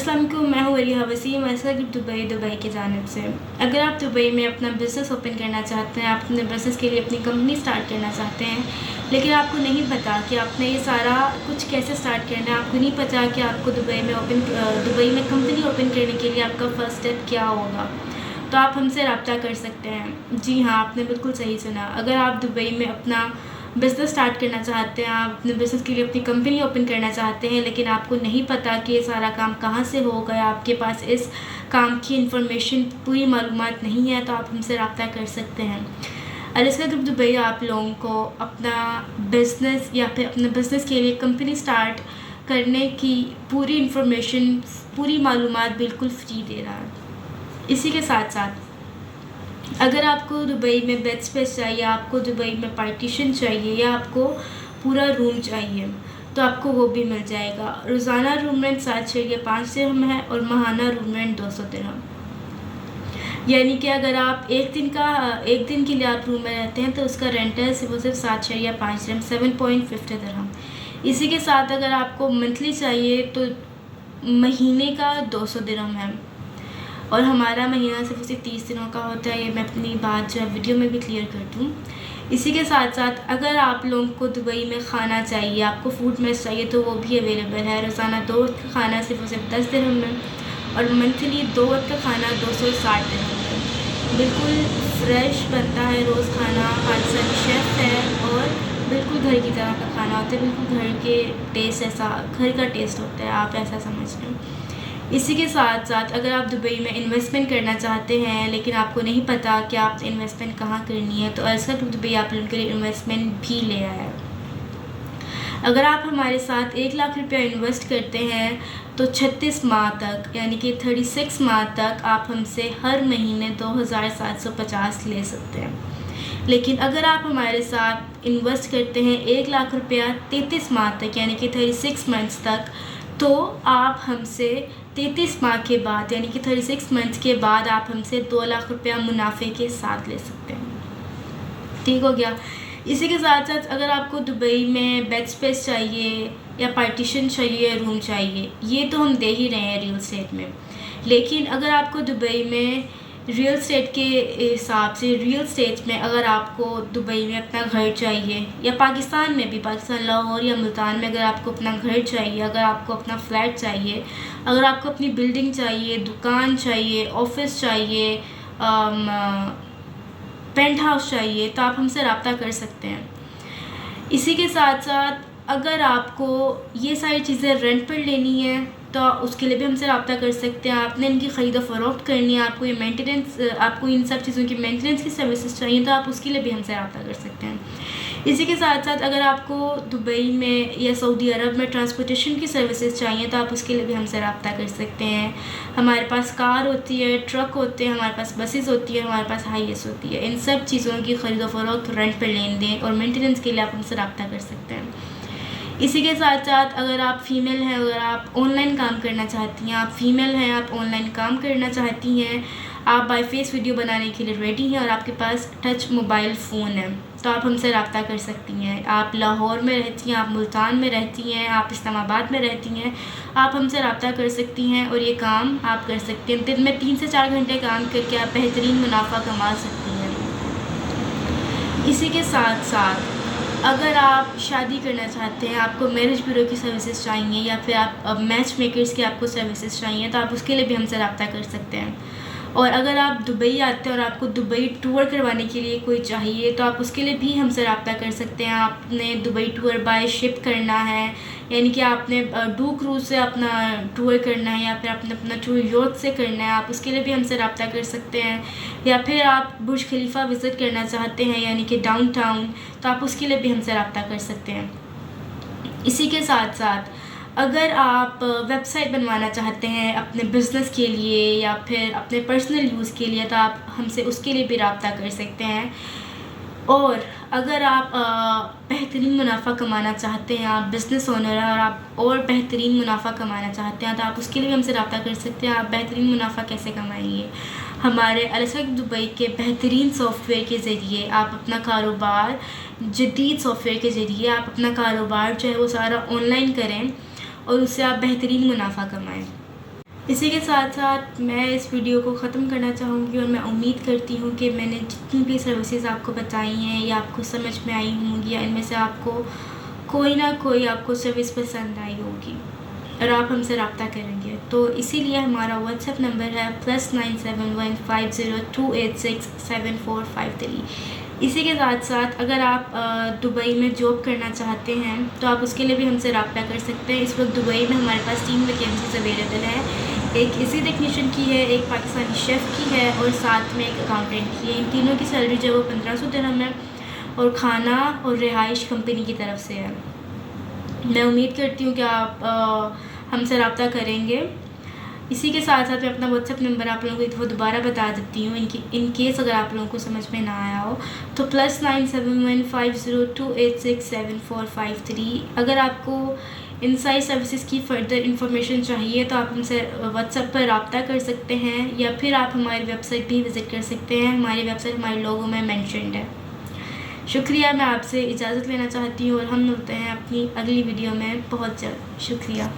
अस्सलाम वालेकुम, मैं हूँ वरीहा वसीम दुबई की जानिब से। अगर आप दुबई में अपना बिज़नेस ओपन करना चाहते हैं, आप अपने बिज़नेस के लिए अपनी कंपनी स्टार्ट करना चाहते हैं, लेकिन आपको नहीं पता कि आपने ये सारा कुछ कैसे स्टार्ट करना है, आपको नहीं पता कि आपको दुबई में कंपनी ओपन करने के लिए आपका फ़र्स्ट स्टेप क्या होगा, तो आप हमसे रब्ता कर सकते हैं। जी हाँ, आपने बिल्कुल सही सुना। अगर आप दुबई में अपना बिज़नेस स्टार्ट करना चाहते हैं, आप अपने बिज़नेस के लिए अपनी कंपनी ओपन करना चाहते हैं, लेकिन आपको नहीं पता कि ये सारा काम कहाँ से होगा, आपके पास इस काम की इन्फॉर्मेशन पूरी मालूमात नहीं है, तो आप हमसे रब्ता कर सकते हैं। अलिस्का ग्रुप दुबई आप लोगों को अपना बिज़नेस या फिर अपने बिज़नेस के लिए कंपनी स्टार्ट करने की पूरी इन्फॉर्मेशन, पूरी मालूमात बिल्कुल फ्री दे रहा है। इसी के साथ साथ अगर आपको दुबई में बेड स्पेस चाहिए, आपको दुबई में पार्टीशन चाहिए या आपको पूरा रूम चाहिए, तो आपको वो भी मिल जाएगा। रोज़ाना रूम रेंट 7.5 दिरहम है और माहाना रूम रेंट 200 दिरहम। यानी कि अगर आप एक दिन के लिए आप रूम में रहते हैं तो उसका रेंट है सिर्फ 7.5 दिरहम, 7.50 दिरहम। इसी के साथ अगर आपको मंथली चाहिए तो महीने का 200 दिरहम है और हमारा महीना सिर्फ उसी 30 दिनों का होता है। ये मैं अपनी बात जो है वीडियो में भी क्लियर कर दूँ। इसी के साथ साथ अगर आप लोगों को दुबई में खाना चाहिए, आपको फूड मेस चाहिए, तो वो भी अवेलेबल है। रोज़ाना 2 वक्त का खाना सिर्फ 10 दिरहम में और मंथली 2 वक्त का खाना 260 दिरहम में। बिल्कुल फ्रेश बनता है रोज़ खाना, पाकिस्तानी शेफ़ है और बिल्कुल घर की तरह का खाना होता है, बिल्कुल घर के टेस्ट ऐसा, घर का टेस्ट होता है, आप ऐसा समझ लें। इसी के साथ साथ अगर आप दुबई में इन्वेस्टमेंट करना चाहते हैं, लेकिन आपको नहीं पता कि आप इन्वेस्टमेंट कहाँ करनी है, तो अलिस्का ग्रुप दुबई आप लोगों के लिए इन्वेस्टमेंट भी ले आया है। अगर आप हमारे साथ 1 लाख रुपया इन्वेस्ट करते हैं तो 36 माह तक, यानी कि 36 माह तक आप हमसे हर महीने 2750 ले सकते हैं। लेकिन अगर आप हमारे साथ इन्वेस्ट करते हैं 1 लाख रुपया 33 माह तक, यानी कि 36 मंथ्स तक, तो आप हमसे 33 माह के बाद, यानी कि 36 मंथ्स के बाद आप हमसे 2 लाख रुपया मुनाफे के साथ ले सकते हैं। ठीक हो गया। इसी के साथ साथ अगर आपको दुबई में बेड स्पेस चाहिए या पार्टीशन चाहिए, रूम चाहिए, ये तो हम दे ही रहे हैं रियल एस्टेट में। लेकिन अगर आपको दुबई में रियल एस्टेट के हिसाब से, रियल एस्टेट में अगर आपको दुबई में अपना घर चाहिए या पाकिस्तान में भी, पाकिस्तान लाहौर या मुल्तान में अगर आपको अपना घर चाहिए, अगर आपको अपना फ्लैट चाहिए, अगर आपको अपनी बिल्डिंग चाहिए, दुकान चाहिए, ऑफिस चाहिए, पेंट हाउस चाहिए, तो आप हमसे रब्ता कर सकते हैं। इसी के साथ साथ अगर आपको ये सारी चीज़ें रेंट पर लेनी है तो उसके लिए भी हमसे रब्ता कर सकते हैं। आपने इनकी ख़रीद फ़रोख्त करनी है, आपको ये मेंटेनेंस, आपको इन सब चीज़ों की मेंटेनेंस की सर्विसेज चाहिए, तो आप उसके लिए भी हमसे रब्ता कर सकते हैं। इसी के साथ साथ अगर आपको दुबई में या सऊदी अरब में ट्रांसपोर्टेशन की सर्विसेज चाहिए, तो आप उसके लिए भी हमसे रब्ता कर सकते हैं। हमारे पास कार होती है, ट्रक होते हैं, हमारे पास बसेस होती है, हमारे पास हाईएस होती है। इन सब चीज़ों की ख़रीद फ़रोख्त, रेंट पर लेन देन और मेंटेनेंस के लिए आप हमसे रब्ता कर सकते हैं। इसी के साथ साथ अगर आप फ़ीमेल हैं, अगर आप ऑनलाइन काम करना चाहती हैं, आप फ़ीमेल हैं, आप ऑनलाइन काम करना चाहती हैं, आप बाय फेस वीडियो बनाने के लिए रेडी हैं और आपके पास टच मोबाइल फ़ोन है, तो आप हमसे रब्ता कर सकती हैं। आप लाहौर में रहती हैं, आप मुल्तान में रहती हैं, आप इस्लामाबाद में रहती हैं, आप हमसे रब्ता कर सकती हैं और ये काम आप कर सकती हैं। दिन में 3 से 4 घंटे काम करके आप बेहतरीन मुनाफा कमा सकती हैं। इसी के साथ साथ अगर आप शादी करना चाहते हैं, आपको मैरिज ब्यूरो की सर्विसेज चाहिए या फिर आप मैच मेकर्स की आपको सर्विसेज चाहिए, तो आप उसके लिए भी हमसे रब्ता कर सकते हैं। और अगर आप दुबई आते हैं और आपको दुबई टूर करवाने के लिए कोई चाहिए, तो आप उसके लिए भी हमसे रब्ता कर सकते हैं। आपने दुबई टूर बाय शिप करना है, यानी कि आपने डू क्रूज़ से अपना टूर करना है या फिर आपने अपना टूर योट से करना है, आप उसके लिए भी हमसे रब्ता कर सकते हैं। या फिर आप बुर्ज खलीफा विज़िट करना चाहते हैं, यानी कि डाउनटाउन, तो आप उसके लिए भी हमसे रब्ता कर सकते हैं। इसी के साथ साथ अगर आप वेबसाइट बनवाना चाहते हैं अपने बिज़नेस के लिए या फिर अपने पर्सनल यूज़ के लिए, तो आप हमसे उसके लिए भी रब्ता कर सकते हैं। और अगर आप बेहतरीन मुनाफा कमाना चाहते हैं, आप बिज़नेस ओनर हैं और आप और बेहतरीन मुनाफा कमाना चाहते हैं, तो आप उसके लिए भी हमसे रब्ता कर सकते हैं। आप बेहतरीन मुनाफा कैसे कमाएंगे? हमारे अलिस्का ग्रुप दुबई के बेहतरीन सॉफ्टवेयर के ज़रिए आप अपना कारोबार, जदीद सॉफ्टवेयर के ज़रिए आप अपना कारोबार जो है वो सारा ऑनलाइन करें और उससे आप बेहतरीन मुनाफा कमाएं। इसी के साथ साथ मैं इस वीडियो को ख़त्म करना चाहूँगी और मैं उम्मीद करती हूँ कि मैंने जितनी भी सर्विसेज आपको बताई हैं या आपको समझ में आई होंगी या इनमें से आपको कोई ना कोई आपको सर्विस पसंद आई होगी और आप हमसे रब्ता करेंगे। तो इसीलिए हमारा व्हाट्सएप नंबर है +9715086745 इसी के साथ साथ अगर आप दुबई में जॉब करना चाहते हैं तो आप उसके लिए भी हमसे रब्ता कर सकते हैं। इस वक्त दुबई में हमारे पास 3 वैकेंसीज अवेलेबल है। एक एसी टेक्नीशियन की है, एक पाकिस्तानी शेफ़ की है और साथ में एक अकाउंटेंट की है। इन तीनों की सैलरी जो है वो 1500 दिरहम है और खाना और रिहाइश कंपनी की तरफ से है। मैं उम्मीद करती हूँ कि आप हमसे रब्ता करेंगे। इसी के साथ साथ मैं अपना व्हाट्सएप नंबर आप लोगों को एक दफ़ा दोबारा बता देती हूँ इन केस अगर आप लोगों को समझ में ना आया हो तो +971502867453। अगर आपको इन सारी सर्विसेज की फ़र्दर इंफॉर्मेशन चाहिए तो आप हमसे व्हाट्सएप पर रब्ता कर सकते हैं या फिर आप हमारी वेबसाइट भी विज़िट कर सकते हैं। हमारी वेबसाइट हमारे लोगों में मेंशन्ड है। शुक्रिया, मैं आपसे इजाज़त लेना चाहती हूँ और हम मिलते हैं अपनी अगली वीडियो में बहुत जल्द। शुक्रिया।